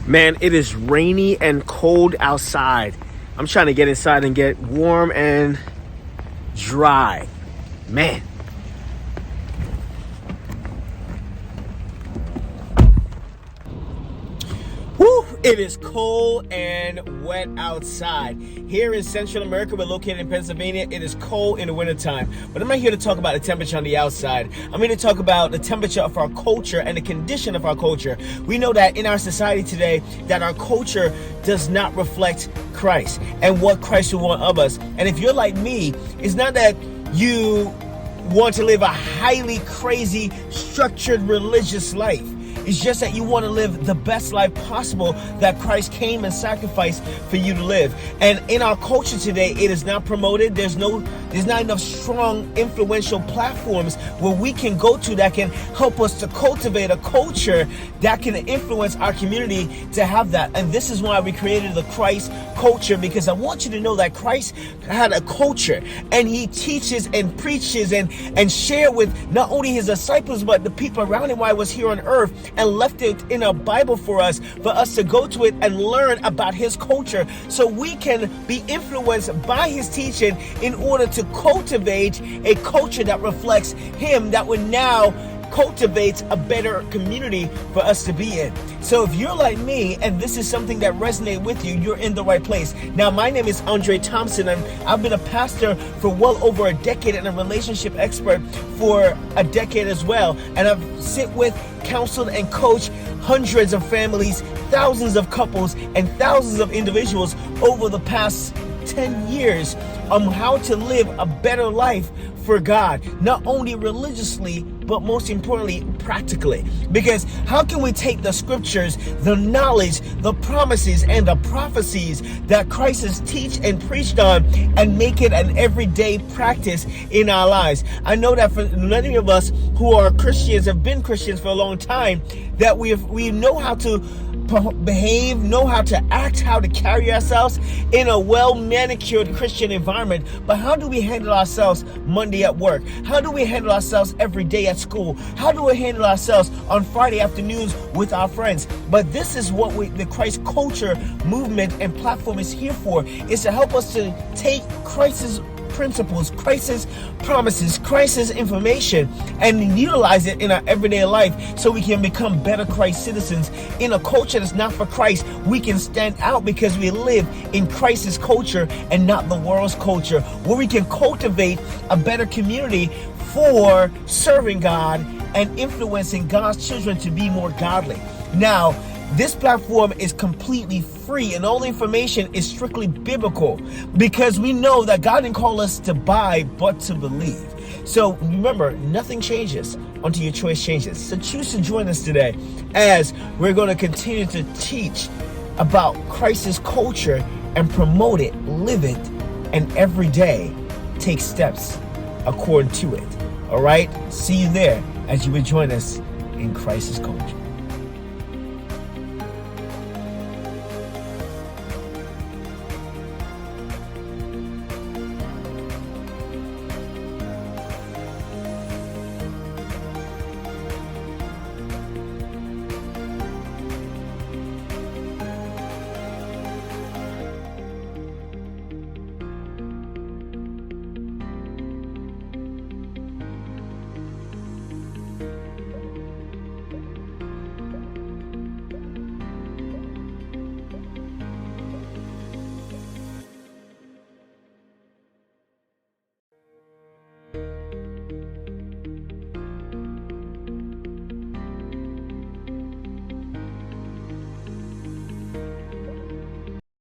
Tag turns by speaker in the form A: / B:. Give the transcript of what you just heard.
A: Man, it is rainy and cold outside. I'm trying to get inside and get warm and dry. Man. Woo! It is cold and wet outside. Here in Central America, we're located in Pennsylvania. It is cold in the wintertime. But I'm not here to talk about the temperature on the outside. I'm here to talk about the temperature of our culture and the condition of our culture. We know that in our society today, that our culture does not reflect Christ and what Christ would want of us. And if you're like me, it's not that you want to live a highly crazy, structured religious life. It's just that you want to live the best life possible that Christ came and sacrificed for you to live. And in our culture today, it is not promoted. There's not enough strong, influential platforms where we can go to that can help us to cultivate a culture that can influence our community to have that. And this is why we created the Christ culture, because I want you to know that Christ had a culture, and he teaches and preaches and share with not only his disciples but the people around him while he was here on earth, and left it in a Bible for us to go to it and learn about his culture so we can be influenced by his teaching in order to cultivate a culture that reflects him, that would now cultivate a better community for us to be in. So if you're like me and this is something that resonates with you, you're in the right place. Now, my name is Andre Thompson, and I've been a pastor for well over a decade and a relationship expert for a decade as well. And I've sit with, counseled, and coached hundreds of families, thousands of couples, and thousands of individuals over the past 10 years on how to live a better life for God, not only religiously, but most importantly, practically. Because how can we take the scriptures, the knowledge, the promises, and the prophecies that Christ has teach and preached on and make it an everyday practice in our lives? I know that for many of us who are Christians, have been Christians for a long time, that we know how to behave, know how to act, how to carry ourselves in a well-manicured Christian environment. But how do we handle ourselves Monday at work? How do we handle ourselves every day at school? How do we handle ourselves on Friday afternoons with our friends? But this is what the Christ culture movement and platform is here for, is to help us to take Christ's principles, Christ's promises, Christ's information, and utilize it in our everyday life so we can become better Christ citizens. In a culture that's not for Christ, we can stand out because we live in Christ's culture and not the world's culture, where we can cultivate a better community for serving God and influencing God's children to be more godly. Now, this platform is completely free, and all the information is strictly biblical, because we know that God didn't call us to buy, but to believe. So remember, nothing changes until your choice changes. So choose to join us today as we're going to continue to teach about Christ's culture and promote it, live it, and every day take steps according to it. All right? See you there as you would join us in Christ's culture.